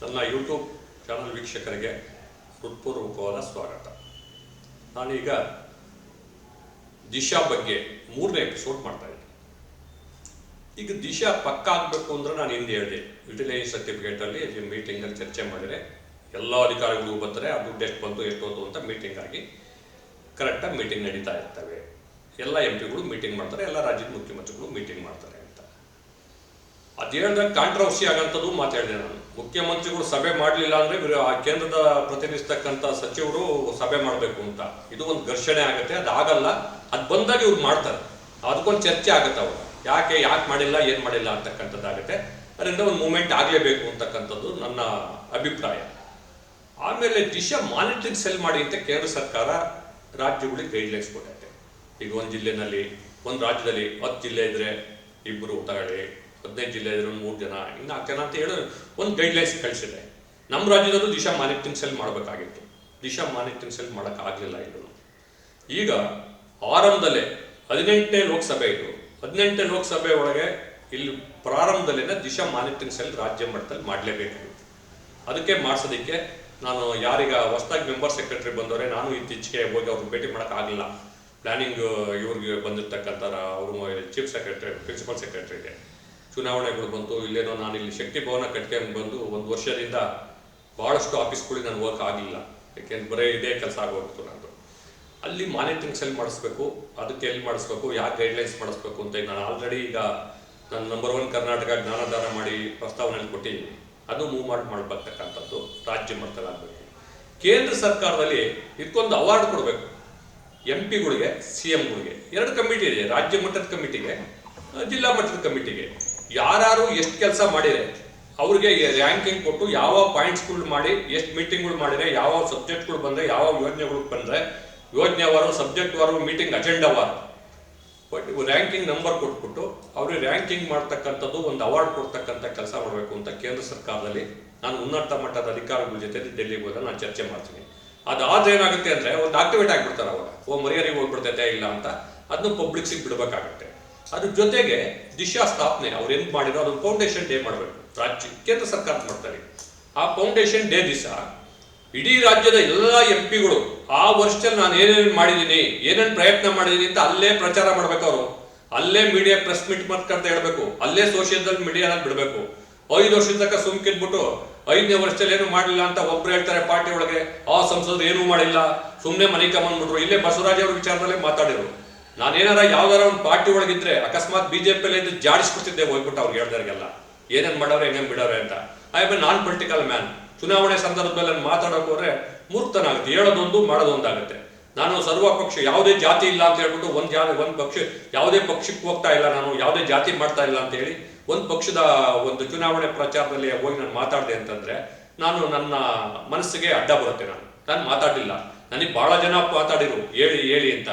ನನ್ನ YouTube channel ವೀಕ್ಷಕರಿಗೆ ಹೃತ್ಪೂರ್ವಕವಾದ ಸ್ವಾಗತ. ನಾನೀಗ ದಿಶಾ ಬಗ್ಗೆ 3ನೇ ಎಪಿಸೋಡ್ ಮಾಡ್ತಾ ಇದ್ದೀನಿ. ಈಗ ದಿಶಾ ಪಕ್ಕ ಆಗಬೇಕು ಅಂದ್ರೆ ನಾನು ಹಿಂದೆ ಹೇಳಿದೆ, ಯುಟಿಲೈಸೇಷನ್ ಸರ್ಟಿಫಿಕೇಟಲ್ಲಿ ಮೀಟಿಂಗಲ್ಲಿ ಚರ್ಚೆ ಮಾಡಿದರೆ ಎಲ್ಲ ಅಧಿಕಾರಿಗಳು ಬರ್ತಾರೆ, ಅದು ದುಡ್ಡು ಎಷ್ಟು ಬಂತು ಎಷ್ಟು ಹೋತು ಅಂತ ಮೀಟಿಂಗ್ ಆಗಿ ಕರೆಕ್ಟಾಗಿ ಮೀಟಿಂಗ್ ನಡೀತಾ ಇರ್ತವೆ. ಎಲ್ಲ MP ಗಳು ಮೀಟಿಂಗ್ ಮಾಡ್ತಾರೆ, ಎಲ್ಲ ರಾಜ್ಯದ ಮುಖ್ಯಮಂತ್ರಿಗಳು ಮೀಟಿಂಗ್ ಮಾಡ್ತಾರೆ ಅಂತ. ಅದು ಹೇಳಿದಾಗ ಕಾಂಟ್ರವರ್ಸಿ ಆಗಂಥದ್ದು ಮಾತಾಡಿದೆ ನಾನು. ಮುಖ್ಯಮಂತ್ರಿಗಳು ಸಭೆ ಮಾಡಲಿಲ್ಲ ಅಂದರೆ ಆ ಕೇಂದ್ರದ ಪ್ರತಿನಿಧಿಸ್ತಕ್ಕಂಥ ಸಚಿವರು ಸಭೆ ಮಾಡಬೇಕು ಅಂತ, ಇದು ಒಂದು ಘರ್ಷಣೆ ಆಗುತ್ತೆ. ಅದು ಆಗಲ್ಲ, ಅದು ಬಂದಾಗ ಇವ್ರು ಮಾಡ್ತಾರೆ, ಅದಕ್ಕೊಂದು ಚರ್ಚೆ ಆಗುತ್ತೆ. ಅವರು ಯಾಕೆ ಮಾಡಿಲ್ಲ, ಏನು ಮಾಡಿಲ್ಲ ಅಂತಕ್ಕಂಥದ್ದಾಗುತ್ತೆ. ಅದರಿಂದ ಒಂದು ಮೂಮೆಂಟ್ ಆಗಲೇಬೇಕು ಅಂತಕ್ಕಂಥದ್ದು ನನ್ನ ಅಭಿಪ್ರಾಯ. ಆಮೇಲೆ ದಿಶಾ ಮಾನಿಟರಿಂಗ್ ಸೆಲ್ ಮಾಡಿ ಅಂತ ಕೇಂದ್ರ ಸರ್ಕಾರ ರಾಜ್ಯಗಳಿಗೆ ಗೈಡ್ಲೈನ್ಸ್ ಕೊಟ್ಟೈತೆ. ಈಗ ಒಂದು ಜಿಲ್ಲೆನಲ್ಲಿ, ಒಂದು ರಾಜ್ಯದಲ್ಲಿ 10 ಜಿಲ್ಲೆ ಇದ್ರೆ 2 ತಗೊಳ್ಳಿ, 15 ಜಿಲ್ಲೆ ಇದ್ರೆ 3 ಜನ, ಇನ್ನು 4 ಜನ ಅಂತ ಹೇಳಿ ಒಂದು ಗೈಡ್ಲೈನ್ಸ್ ಕಳಿಸಿದೆ. ನಮ್ಮ ರಾಜ್ಯದಲ್ಲೂ ದಿಶಾ ಮಾನಿಟರಿಂಗ್ ಸೆಲ್ ಮಾಡಬೇಕಾಗಿತ್ತು. ದಿಶಾ ಮಾನಿಟರಿಂಗ್ ಸೆಲ್ ಮಾಡೋಕ್ಕಾಗಲಿಲ್ಲ. ಇದು ಈಗ ಆರಂಭದಲ್ಲೇ 18ನೇ ಲೋಕಸಭೆ ಇದು. 18ನೇ ಲೋಕಸಭೆ ಒಳಗೆ ಇಲ್ಲಿ ಪ್ರಾರಂಭದಲ್ಲೇ ದಿಶಾ ಮಾನಿಟರಿಂಗ್ ಸೆಲ್ ರಾಜ್ಯ ಮಟ್ಟದಲ್ಲಿ ಮಾಡಲೇಬೇಕಾಗಿತ್ತು. ಅದಕ್ಕೆ ಮಾಡಿಸೋದಕ್ಕೆ ನಾನು ಯಾರೀಗ ಹೊಸದಾಗಿ ಮೆಂಬರ್ ಸೆಕ್ರೆಟರಿ ಬಂದವರೇ, ನಾನು ಇತ್ತೀಚೆಗೆ ಹೋಗಿ ಅವ್ರಿಗೆ ಭೇಟಿ ಮಾಡೋಕ್ಕಾಗಲಿಲ್ಲ. ಪ್ಲಾನಿಂಗ್ ಇವ್ರಿಗೆ ಬಂದಿರ್ತಕ್ಕಂಥ ಅವರು ಚೀಫ್ ಸೆಕ್ರೆಟರಿ, ಪ್ರಿನ್ಸಿಪಲ್ ಸೆಕ್ರೆಟರಿಗೆ ಚುನಾವಣೆಗಳು ಬಂತು. ಇಲ್ಲೇನೋ ನಾನು ಇಲ್ಲಿ ಶಕ್ತಿ ಭವನ ಕಟ್ಕೊಂಡು ಬಂದು 1 ವರ್ಷದಿಂದ ಭಾಳಷ್ಟು ಆಫೀಸ್ಗಳಿಗೆ ನಾನು ಹೋಗಕ್ಕೆ ಆಗಲಿಲ್ಲ. ಯಾಕೆಂದ್ರೆ ಬರೀ ಇದೇ ಕೆಲಸ ಆಗೋಗ್ತು ನಂದು. ಅಲ್ಲಿ ಮಾನಿಟರಿಂಗ್ ಸೆಲ್ ಮಾಡಿಸ್ಬೇಕು, ಅದಕ್ಕೆ ಎಲ್ಲಿ ಮಾಡಿಸ್ಬೇಕು, ಯಾಕೆ ಗೈಡ್ಲೈನ್ಸ್ ಮಾಡಿಸ್ಬೇಕು ಅಂತ ನಾನು ಆಲ್ರೆಡಿ ಈಗ ನಾನು ನಂಬರ್ 1 ಕರ್ನಾಟಕ ಜ್ಞಾನದಾನ ಮಾಡಿ ಪ್ರಸ್ತಾವನೆಯಲ್ಲಿ ಕೊಟ್ಟಿದ್ದೀನಿ. ಅದು ಮೂವ್ ಮಾಡಬೇಕಂಥದ್ದು ರಾಜ್ಯ ಮಟ್ಟದಲ್ಲಿ ಆಗಬೇಕು. ಕೇಂದ್ರ ಸರ್ಕಾರದಲ್ಲಿ ಇದಕ್ಕೊಂದು ಅವಾರ್ಡ್ ಕೊಡಬೇಕು. MP ಗಳಿಗೆ, CM ಗಳಿಗೆ 2 ಕಮಿಟಿ ಇದೆ, ರಾಜ್ಯ ಮಟ್ಟದ ಕಮಿಟಿಗೆ, ಜಿಲ್ಲಾ ಮಟ್ಟದ ಕಮಿಟಿಗೆ. ಯಾರು ಎಷ್ಟು ಕೆಲಸ ಮಾಡಿದೆ ಅವ್ರಿಗೆ ರ್ಯಾಂಕಿಂಗ್ ಕೊಟ್ಟು, ಯಾವ ಪಾಯಿಂಟ್ಸ್ಗಳು ಮಾಡಿ, ಎಷ್ಟು ಮೀಟಿಂಗ್ಗಳು ಮಾಡಿದರೆ, ಯಾವ ಸಬ್ಜೆಕ್ಟ್ಗಳು ಬಂದರೆ, ಯಾವ ಯೋಜನೆಗಳು ಬಂದರೆ, ಯೋಜನೆವಾರು, ಸಬ್ಜೆಕ್ಟ್ವಾರು, ಮೀಟಿಂಗ್ ಅಜೆಂಡಾವಾರು ಬಟ್ ರ್ಯಾಂಕಿಂಗ್ ನಂಬರ್ ಕೊಟ್ಬಿಟ್ಟು ಅವ್ರಿಗೆ ರ್ಯಾಂಕಿಂಗ್ ಮಾಡ್ತಕ್ಕಂಥದ್ದು, ಒಂದು ಅವಾರ್ಡ್ ಕೊಡ್ತಕ್ಕಂಥ ಕೆಲಸ ಮಾಡಬೇಕು ಅಂತ ಕೇಂದ್ರ ಸರ್ಕಾರದಲ್ಲಿ ನಾನು ಉನ್ನತ ಮಟ್ಟದ ಅಧಿಕಾರಿಗಳ ಜೊತೆ ಡೆಲ್ಲಿಗೆ ಹೋದಾಗ ನಾನು ಚರ್ಚೆ ಮಾಡ್ತೀನಿ. ಅದಾದ್ರೆ ಏನಾಗುತ್ತೆ ಅಂದರೆ ಒಂದು ಆಕ್ಟಿವೇಟ್ ಆಗಿಬಿಡ್ತಾರೆ. ಅವಾಗ ಮರ್ಯಾದೆಗೆ ಹೋಗ್ಬಿಡ್ತೈತೆ ಇಲ್ಲ ಅಂತ ಅದನ್ನು ಪಬ್ಲಿಕ್ಸಿಗೆ ಬಿಡಬೇಕಾಗುತ್ತೆ. ಅದ್ರ ಜೊತೆಗೆ ದಿಶಾ ಸ್ಥಾಪನೆ ಅವ್ರು ಏನು ಮಾಡಿರೋ ಅದೊಂದು ಫೌಂಡೇಶನ್ ಡೇ ಮಾಡಬೇಕು. ಕೇಂದ್ರ ಸರ್ಕಾರ ಮಾಡ್ತಾರೆ. ಆ ಫೌಂಡೇಶನ್ ಡೇ ದಿವಸ ಇಡೀ ರಾಜ್ಯದ ಎಲ್ಲ MP ಗಳು ಆ ವರ್ಷದಲ್ಲಿ ನಾನು ಏನೇನು ಮಾಡಿದ್ದೀನಿ, ಏನೇನು ಪ್ರಯತ್ನ ಮಾಡಿದ್ದೀನಿ ಅಂತ ಅಲ್ಲೇ ಪ್ರಚಾರ ಮಾಡ್ಬೇಕು. ಅವರು ಅಲ್ಲೇ ಮೀಡಿಯಾ ಪ್ರೆಸ್ ಮೀಟ್ ಮಾಡ್ಕೊಂತ ಹೇಳ್ಬೇಕು, ಅಲ್ಲೇ ಸೋಷಿಯಲ್ ಮೀಡಿಯಾದಲ್ಲಿ ಬಿಡಬೇಕು. 5 ವರ್ಷದ ತನಕ ಸುಮ್ಕಿದ್ಬಿಟ್ಟು 5ನೇ ವರ್ಷದಲ್ಲಿ ಏನು ಮಾಡಲಿಲ್ಲ ಅಂತ ಒಬ್ರು ಹೇಳ್ತಾರೆ ಪಾರ್ಟಿ ಒಳಗೆ, ಆ ಸಂಸದರು ಏನೂ ಮಾಡಿಲ್ಲ, ಸುಮ್ಮನೆ ಮನೆಗೆ ಬಂದ್ಬಿಟ್ರು. ಇಲ್ಲೇ ಬಸವರಾಜ್ ಅವ್ರ ವಿಚಾರದಲ್ಲೇ ಮಾತಾಡಿರು. ನಾನೇನಾರ ಯಾವ್ದಾರ ಒಂದು ಪಾರ್ಟಿ ಒಳಗಿದ್ರೆ ಅಕಸ್ಮಾತ್ BJP ಇದ್ದು ಜಾಡಿಸ್ಬಿಡ್ತಿದ್ದೆ ಹೋಗ್ಬಿಟ್ಟು ಅವ್ರಿಗೆ ಹೇಳ್ದಾರಿಗೆಲ್ಲ ಏನೇನು ಮಾಡವ್ರೆ, ಹೆಂಗೆ ಬಿಡವ್ರೆ ಅಂತ. I am A non political man. ಚುನಾವಣೆ ಸಂದರ್ಭದಲ್ಲಿ ಮಾತಾಡೋಕೆ ಹೋದ್ರೆ ಮೂರ್ತನ ಆಗುತ್ತೆ, ಹೇಳೋದೊಂದು ಮಾಡೋದೊಂದಾಗುತ್ತೆ. ನಾನು ಸರ್ವಪಕ್ಷ, ಯಾವುದೇ ಜಾತಿ ಇಲ್ಲ ಅಂತ ಹೇಳ್ಬಿಟ್ಟು ಒಂದು ಪಕ್ಷ, ಯಾವುದೇ ಪಕ್ಷಕ್ಕೆ ಹೋಗ್ತಾ ಇಲ್ಲ, ನಾನು ಯಾವುದೇ ಜಾತಿ ಮಾಡ್ತಾ ಇಲ್ಲ ಅಂತ ಹೇಳಿ ಒಂದು ಪಕ್ಷದ ಒಂದು ಚುನಾವಣೆ ಪ್ರಚಾರದಲ್ಲಿ ಹೋಗಿ ನಾನು ಮಾತಾಡಿದೆ ಅಂತಂದ್ರೆ ನಾನು ನನ್ನ ಮನಸ್ಸಿಗೆ ಅಡ್ಡ ಬರುತ್ತೆ. ನಾನು ಮಾತಾಡಲಿಲ್ಲ. ನನಗೆ ಬಹಳ ಜನ ಮಾತಾಡಿರು ಹೇಳಿ ಅಂತ.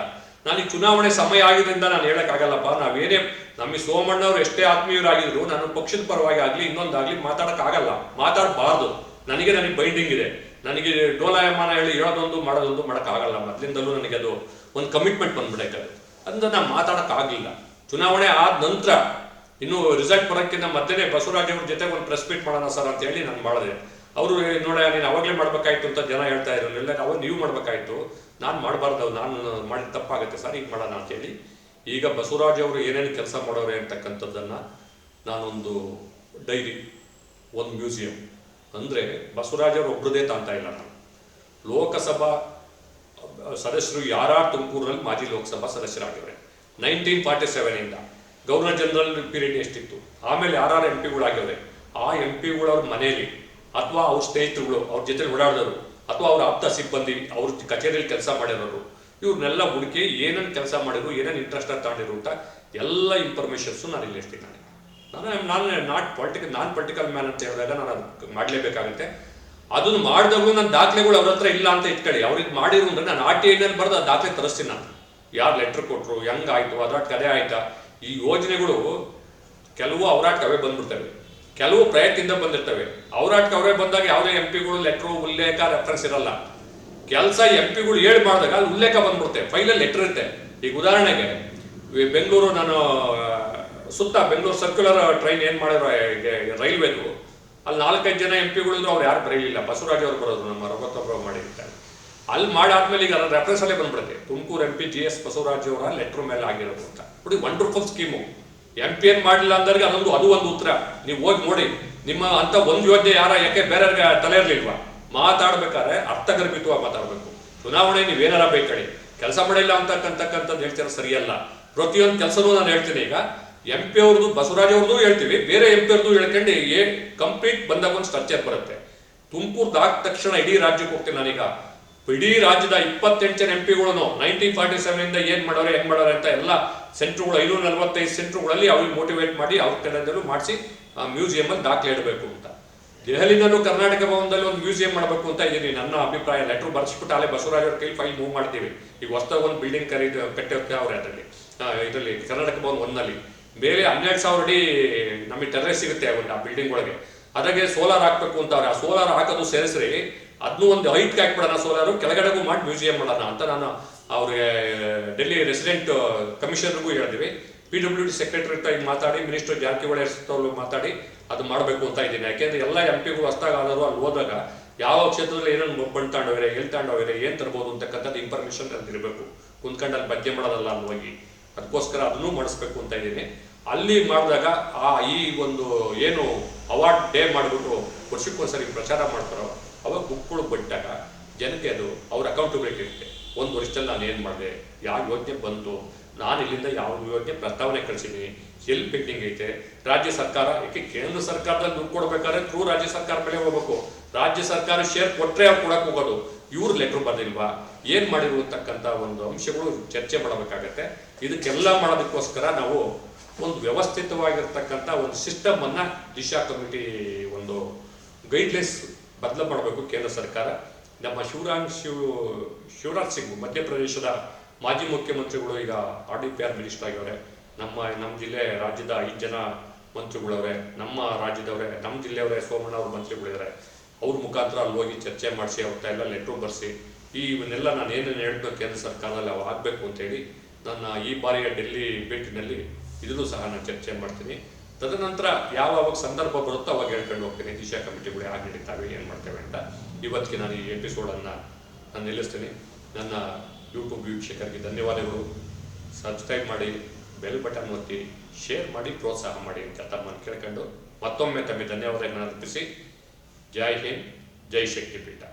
ನನಗೆ ಚುನಾವಣೆ ಸಮಯ ಆಗಿದ್ರಿಂದ ನಾನು ಹೇಳಕ್ಕಾಗಲ್ಲಪ್ಪ. ನಾವೇನೇ ನಮಗೆ ಸೋಮಣ್ಣವ್ರು ಎಷ್ಟೇ ಆತ್ಮೀಯರಾಗಿದ್ರು ನಾನು ಪಕ್ಷದ ಪರವಾಗಿ ಆಗಲಿ ಇನ್ನೊಂದಾಗಲಿ ಮಾತಾಡೋಕ್ಕಾಗಲ್ಲ, ಮಾತಾಡಬಾರ್ದು. ನನಗೆ ಬೈಂಡಿಂಗ್ ಇದೆ. ನನಗೆ ಡೋಲಾಯಮಾನ ಹೇಳೋದೊಂದು ಮಾಡೋದೊಂದು ಮಾಡೋಕ್ಕಾಗಲ್ಲ. ಮೊದಲಿಂದಲೂ ನನಗೆ ಅದು ಒಂದು ಕಮಿಟ್ಮೆಂಟ್ ಬಂದ್ಬಿಡೈತೆ. ಅದರಿಂದ ನಾನು ಮಾತಾಡೋಕ್ಕಾಗಲಿಲ್ಲ. ಚುನಾವಣೆ ಆದ ನಂತರ ಇನ್ನು ರಿಸಲ್ಟ್ ಬರೋಕ್ಕಿಂತ ಮೊದಲೇ ಬಸವರಾಜ್ ಅವ್ರ ಜೊತೆ ಒಂದು ಪ್ರೆಸ್ ಮೀಟ್ ಮಾಡೋಣ ಸರ್ ಅಂತ ಹೇಳಿ ನಾನು ಮಾಡಿದೆ. ಅವರು ನೋಡ ನೀನು ಅವಾಗಲೇ ಮಾಡ್ಬೇಕಾಯ್ತು ಅಂತ ಜನ ಹೇಳ್ತಾ ಇದ್ರು. ಎಲ್ಲ ಅವಾಗ ನೀವು ಮಾಡ್ಬೇಕಾಯ್ತು, ನಾನು ಮಾಡಬಾರ್ದು, ನಾನು ಮಾಡಿದ ತಪ್ಪಾಗುತ್ತೆ ಸರ್, ಈಗ ಮಾಡೋಣ ಅಂತೇಳಿ ಈಗ ಬಸವರಾಜ್ ಅವರು ಏನೇನು ಕೆಲಸ ಮಾಡೋರೆ ಅಂತಕ್ಕಂಥದ್ದನ್ನು ನಾನೊಂದು ಡೈರಿ, ಒಂದು ಮ್ಯೂಸಿಯಂ ಅಂದರೆ ಬಸವರಾಜ್ ಅವರು ಒಬ್ಬರದೇ ತಾಂತ ಇಲ್ಲ. ನಾನು ಲೋಕಸಭಾ ಸದಸ್ಯರು ಯಾರು ತುಮಕೂರಲ್ಲಿ ಮಾಜಿ ಲೋಕಸಭಾ ಸದಸ್ಯರಾಗಿದ್ದಾರೆ 1947ಇಂದ. ಗವರ್ನರ್ ಜನರಲ್ ಪೀರಿಯಡ್ ಎಷ್ಟಿತ್ತು, ಆಮೇಲೆ ಯಾರು MP ಗಳಾಗಿದ್ದಾರೆ, ಆ MP ಗಳವ್ರ ಮನೆಯಲ್ಲಿ ಅಥವಾ ಅವ್ರ ಸ್ನೇಹಿತರುಗಳು ಅವ್ರ ಜೊತೆ ಓಡಾಡಿದವರು ಅಥವಾ ಅವ್ರ ಆಪ್ತ ಸಿಬ್ಬಂದಿ ಅವ್ರ ಕಚೇರಿಯಲ್ಲಿ ಕೆಲಸ ಮಾಡಿರೋರು, ಇವ್ರನ್ನೆಲ್ಲ ಹುಡುಕಿ ಏನೇನು ಕೆಲಸ ಮಾಡಿದ್ರು, ಏನೇನು ಇಂಟ್ರೆಸ್ಟ್ ತಗೊಂಡಿರು ಅಂತ ಎಲ್ಲ ಇನ್ಫಾರ್ಮೇಷನ್ಸು ನಾನು ಇಲ್ಲಿ ಇರ್ತೀನಿ. ನಾನು ನಾನ್ ಪೊಲಿಟಿಕಲ್ ಮ್ಯಾನ್ ಅಂತ ಹೇಳಿದಾಗ ನಾನು ಅದು ಮಾಡಲೇಬೇಕಾಗುತ್ತೆ. ಅದನ್ನು ಮಾಡಿದಾಗಲೂ ನನ್ನ ದಾಖಲೆಗಳು ಅವ್ರ ಹತ್ರ ಇಲ್ಲ ಅಂತ ಇಟ್ಕೊಳ್ಳಿ. ಅವ್ರಿಗೆ ಮಾಡಿರು ಅಂದರೆ ನಾನು RTIನಲ್ಲಿ ಬರೆದು ಆ ದಾಖಲೆ ತರಿಸ್ತೀನಿ. ನಾನು ಯಾರು ಲೆಟ್ರ್ ಕೊಟ್ಟರು, ಹೆಂಗಾಯ್ತು, ಅದ್ರಾಟ್ ಕದೆ ಆಯ್ತಾ. ಈ ಯೋಜನೆಗಳು ಕೆಲವು ಅವರಾಟ್ಗೆ ಅವೇ ಬಂದ್ಬಿಡ್ತವೆ, ಕೆಲವು ಪ್ರಯತ್ನದಿಂದ ಬಂದಿರ್ತವೆ. ಅವರಾಟ್ಗೆ ಅವರೇ ಬಂದಾಗ ಯಾವುದೇ MP ಗಳು ಲೆಟ್ರು, ಉಲ್ಲೇಖ, ರೆಫರೆನ್ಸ್ ಇರಲ್ಲ. ಕೆಲಸ MP ಗಳು ಹೇಳಿ ಮಾಡಿದಾಗ ಅಲ್ಲಿ ಉಲ್ಲೇಖ ಬಂದ್ಬಿಡುತ್ತೆ, ಫೈಲಲ್ಲಿ ಲೆಟ್ರ್ ಇರುತ್ತೆ. ಈಗ ಉದಾಹರಣೆಗೆ ಬೆಂಗಳೂರು, ನಾನು ಸುತ್ತ ಬೆಂಗಳೂರು ಸರ್ಕ್ಯುಲರ್ ಟ್ರೈನ್ ಏನು ಮಾಡಿರೋ ರೈಲ್ವೆದು ಅಲ್ಲಿ 4-5 ಜನ MP ಗಳು ಅವ್ರು ಯಾರು ಬರೀಲಿಲ್ಲ, ಬಸವರಾಜ್ ಅವರು ಬರೋದು, ನಮ್ಮ ರಘುವತ್ತೊಬ್ಬರು ಮಾಡಿರ್ತಾರೆ. ಅಲ್ಲಿ ಮಾಡಾದ್ಮೇಲೆ ಈಗ ರೆಫರೆನ್ಸ್ ಅಲ್ಲೇ ಬಂದ್ಬಿಡುತ್ತೆ, ತುಮಕೂರು MP GS ಬಸವರಾಜ್ ಅವರ ಲೆಟ್ರ್ ಮೇಲೆ ಆಗಿರೋದು ಅಂತ. ನೋಡಿ ವಂಡರ್ಫುಲ್ ಸ್ಕೀಮು. MP ಏನ್ ಮಾಡಲಿಲ್ಲ ಅಂದವ್ರಿಗೆ ಅದು ಒಂದು ಉತ್ತರ. ನೀವು ಹೋಗಿ ನೋಡಿ, ನಿಮ್ಮ ಅಂತ ಒಂದು ಯೋಜನೆ ಯಾಕೆ ಬೇರೆಯವ್ರಿಗೆ ತಲೆ ಇರಲಿಲ್ವಾ? ಮಾತಾಡ್ಬೇಕಾದ್ರೆ ಅರ್ಥಗರ್ಭಿತವಾಗಿ ಮಾತಾಡ್ಬೇಕು. ಚುನಾವಣೆ ನೀವೇನಾರ ಬೇಕಳಿ, ಕೆಲಸ ಮಾಡಿಲ್ಲ ಅಂತಕ್ಕಂಥದ್ದು ಹೇಳ್ತೀರ ಸರಿಯಲ್ಲ. ಪ್ರತಿಯೊಂದು ಕೆಲಸನೂ ನಾನು ಹೇಳ್ತೀನಿ. ಈಗ MP ಅವ್ರದ್ದು, ಬಸವರಾಜ್ ಅವ್ರದ್ದು ಹೇಳ್ತೀವಿ, ಬೇರೆ MP ಅವ್ರದ್ದು ಹೇಳ್ಕೊಂಡು ಕಂಪ್ಲೀಟ್ ಬಂದಾಗ ಒಂದು ಸ್ಟ್ರಕ್ಚರ್ ಬರುತ್ತೆ. ತುಮಕೂರ್ದಾದ ತಕ್ಷಣ ಇಡೀ ರಾಜ್ಯಕ್ಕೆ ಹೋಗ್ತೀನಿ ನಾನೀಗ. ಇಡೀ ರಾಜ್ಯದ 28 ಜನ MP ಗಳು 1947 ಇಂದ ಏನ್ ಮಾಡೋರೆ ಹೆಂಗ್ ಮಾಡೋರೆ ಅಂತ ಎಲ್ಲ ಸೆಂಟ್ರುಗಳು 545 ಸೆಂಟ್ರುಗಳಲ್ಲಿ ಅವ್ರಿಗೆ ಮೋಟಿವೇಟ್ ಮಾಡಿ ಅವ್ರ ಕಡೆಯಿಂದಲೂ ಮಾಡಿಸಿ ಮ್ಯೂಸಿಯಂ ಅಲ್ಲಿ ದಾಖಲೆ ಇಡಬೇಕು ಅಂತ. ದೆಹಲಿನಲ್ಲೂ ಕರ್ನಾಟಕ ಭವನದಲ್ಲಿ ಒಂದು ಮ್ಯೂಸಿಯಂ ಮಾಡಬೇಕು ಅಂತ ಇದೀನಿ. ನನ್ನ ಅಭಿಪ್ರಾಯ. ಲೆಟರ್ ಬರ್ಸ್ಬಿಟ್ಟು ಅಲ್ಲೇ ಬಸವರಾಜ್ ಅವ್ರ ಕೈ ಫೈಲ್ ಮೂವ್ ಮಾಡ್ತೀವಿ. ಈಗ ಹೊಸದಾಗಿ ಒಂದು ಬಿಲ್ಡಿಂಗ್ ಕಟ್ಟೋಕೆ ಅವ್ರೆ ಇದರಲ್ಲಿ ಕರ್ನಾಟಕ ಭವನ 1ನಲ್ಲಿ ಬೇರೆ 12,000 ಅಡಿ ನಮಗೆ ಟೆರ್ರೇಸ್ ಸಿಗುತ್ತೆ ಆ ಬಿಲ್ಡಿಂಗ್ ಒಳಗೆ. ಅದಾಗೆ ಸೋಲಾರ್ ಹಾಕ್ಬೇಕು ಅಂತ ಅವ್ರೆ. ಆ ಸೋಲಾರ್ ಹಾಕೋದು ಸೇರಿಸ್ರಿ, ಅದನ್ನೂ ಒಂದು ಹೈಟ್ಗೆ ಹಾಕ್ಬಿಡೋಣ, ಸೋಲಾರು ಕೆಳಗಡೆಗೂ ಮಾಡಿ ಮ್ಯೂಸಿಯಂ ಮಾಡೋಣ ಅಂತ ನಾನು ಅವ್ರಿಗೆ ಡೆಲ್ಲಿ ರೆಸಿಡೆಂಟ್ ಕಮಿಷನರ್ಗೂ ಹೇಳಿದ್ವಿ. PWD ಸೆಕ್ರೆಟರಿ ಈಗ ಮಾತಾಡಿ, ಮಿನಿಸ್ಟರ್ ಜಾರಕಿಹೊಳಿ ಅವರು ಮಾತಾಡಿ ಅದು ಮಾಡಬೇಕು ಅಂತ ಇದ್ದೀನಿ. ಯಾಕೆಂದ್ರೆ ಎಲ್ಲ MP ಗಳು ಹೊಸದಾಗಿ ಆದರೂ ಅಲ್ಲಿ ಹೋದಾಗ ಯಾವ ಕ್ಷೇತ್ರದಲ್ಲಿ ಏನೇನು ಬಂದು ತಗೊಂಡೋಗಿರೆ, ಎಲ್ಲಿ ತಗೊಂಡೋಗಿರೆ, ಏನು ತರ್ಬೋದು ಅಂತಕ್ಕಂಥದ್ದು ಇನ್ಫಾರ್ಮೇಶನ್ ಅಲ್ಲಿ ಇರಬೇಕು. ಕುಂತ್ಕೊಂಡು ಅಲ್ಲಿ ಬಗ್ಗೆ ಮಾಡೋದಲ್ಲ ಅಲ್ಲಿ ಹೋಗಿ. ಅದಕ್ಕೋಸ್ಕರ ಅದನ್ನೂ ಮಾಡಿಸ್ಬೇಕು ಅಂತ ಇದ್ದೀನಿ. ಅಲ್ಲಿ ಮಾಡಿದಾಗ ಈ ಒಂದು ಏನು ಅವಾರ್ಡ್ ಡೇ ಮಾಡಿಬಿಟ್ಟು ವರ್ಷಕ್ಕೊಂದ್ಸರಿ ಪ್ರಚಾರ ಮಾಡ್ತಾರೋ, ಅವಾಗ ಬುಕ್ಗಳು ಬಿಟ್ಟಾಗ ಜನಕ್ಕೆ ಅದು ಅವ್ರ ಅಕೌಂಟಬಿಲಿಟಿ ಇರುತ್ತೆ. ಒಂದು ವರ್ಷದಲ್ಲಿ ನಾನು ಏನು ಮಾಡಿದೆ, ಯಾವ ಯೋಜನೆ ಬಂತು, ನಾನು ಇಲ್ಲಿಂದ ಯಾವ ಯೋಜನೆ ಪ್ರಸ್ತಾವನೆ ಕಳಿಸಿದ್ದೀನಿ, ಎಲ್ಲಿ ಪೆಂಡಿಂಗ್ ಐತೆ, ರಾಜ್ಯ ಸರ್ಕಾರ, ಯಾಕೆ ಕೇಂದ್ರ ಸರ್ಕಾರದಲ್ಲಿ ದುಡ್ಡು ಕೊಡ್ಬೇಕಾದ್ರೆ ಥ್ರೂ ರಾಜ್ಯ ಸರ್ಕಾರ ಮೇಲೆ ಹೋಗ್ಬೇಕು. ರಾಜ್ಯ ಸರ್ಕಾರ ಶೇರ್ ಕೊಟ್ಟರೆ ಅವ್ರು ಕೊಡಕ್ಕೆ ಹೋಗೋದು, ಇವ್ರು ಲೆಟ್ರ್ ಬರ್ದಿಲ್ವಾ, ಏನು ಮಾಡಿರುವಂತಕ್ಕಂಥ ಒಂದು ಅಂಶಗಳು ಚರ್ಚೆ ಮಾಡಬೇಕಾಗತ್ತೆ. ಇದಕ್ಕೆಲ್ಲ ಮಾಡೋದಕ್ಕೋಸ್ಕರ ನಾವು ಒಂದು ವ್ಯವಸ್ಥಿತವಾಗಿರ್ತಕ್ಕಂಥ ಒಂದು ಸಿಸ್ಟಮ್ ಅನ್ನ ದಿಶಾ ಕಮಿಟಿ ಒಂದು ಗೈಡ್ಲೈನ್ಸ್ ಬದಲು ಮಾಡಬೇಕು ಕೇಂದ್ರ ಸರ್ಕಾರ. ನಮ್ಮ ಶಿವರಾಜ್ ಸಿಂಗ್ ಮಧ್ಯಪ್ರದೇಶದ ಮಾಜಿ ಮುಖ್ಯಮಂತ್ರಿಗಳು ಈಗ RDPR ಮಿನಿಸ್ಟರ್ ಆಗಿದ್ದಾರೆ. ನಮ್ಮ ಜಿಲ್ಲೆ ರಾಜ್ಯದ 5 ಜನ ಮಂತ್ರಿಗಳವ್ರೆ, ನಮ್ಮ ರಾಜ್ಯದವರೇ, ನಮ್ಮ ಜಿಲ್ಲೆಯವರೇ ಸೋಮಣ್ಣ ಅವ್ರ ಮಂತ್ರಿಗಳಿದ್ದಾರೆ. ಅವ್ರ ಮುಖಾಂತರ ಅಲ್ಲಿ ಹೋಗಿ ಚರ್ಚೆ ಮಾಡಿಸಿ ಅವ್ರ ಎಲ್ಲ ಲೆಟ್ರು ಬರೆಸಿ ಇವನ್ನೆಲ್ಲ ನಾನು ಏನೇನು ಹೇಳ್ಬೇಕು ಕೇಂದ್ರ ಸರ್ಕಾರದಲ್ಲಿ ಅವು ಆಗಬೇಕು ಅಂತೇಳಿ ನನ್ನ ಈ ಬಾರಿಯ ಡೆಲ್ಲಿ ಭೇಟಿನಲ್ಲಿ ಇದನ್ನು ಸಹ ನಾನು ಚರ್ಚೆ ಮಾಡ್ತೀನಿ. ತದನಂತರ ಯಾವಾಗ ಸಂದರ್ಭ ಬರುತ್ತೋ ಅವಾಗ ಹೇಳ್ಕೊಂಡು ಹೋಗ್ತೀನಿ ದಿಶಾ ಕಮಿಟಿಗಳು ಹೇಗೆ ನಡೀತಾವೆ, ಏನು ಮಾಡ್ತೇವೆ ಅಂತ. ಇವತ್ತಿಗೆ ನಾನು ಈ ಎಪಿಸೋಡನ್ನು ನಾನು ನಿಲ್ಲಿಸ್ತೀನಿ. ನನ್ನ ಯೂಟ್ಯೂಬ್ ವೀಕ್ಷಕರಿಗೆ ಧನ್ಯವಾದಗಳು. ಸಬ್ಸ್ಕ್ರೈಬ್ ಮಾಡಿ, ಬೆಲ್ ಬಟನ್ ಒತ್ತಿ, ಶೇರ್ ಮಾಡಿ, ಪ್ರೋತ್ಸಾಹ ಮಾಡಿ ಅಂತ ತಮ್ಮನ್ನು ಕೇಳ್ಕೊಂಡು ಮತ್ತೊಮ್ಮೆ ತಮಗೆ ಧನ್ಯವಾದಗಳನ್ನು ಅರ್ಪಿಸಿ ಜೈ ಹಿಂದ್, ಜೈ ಶಕ್ತಿಪೀಠ.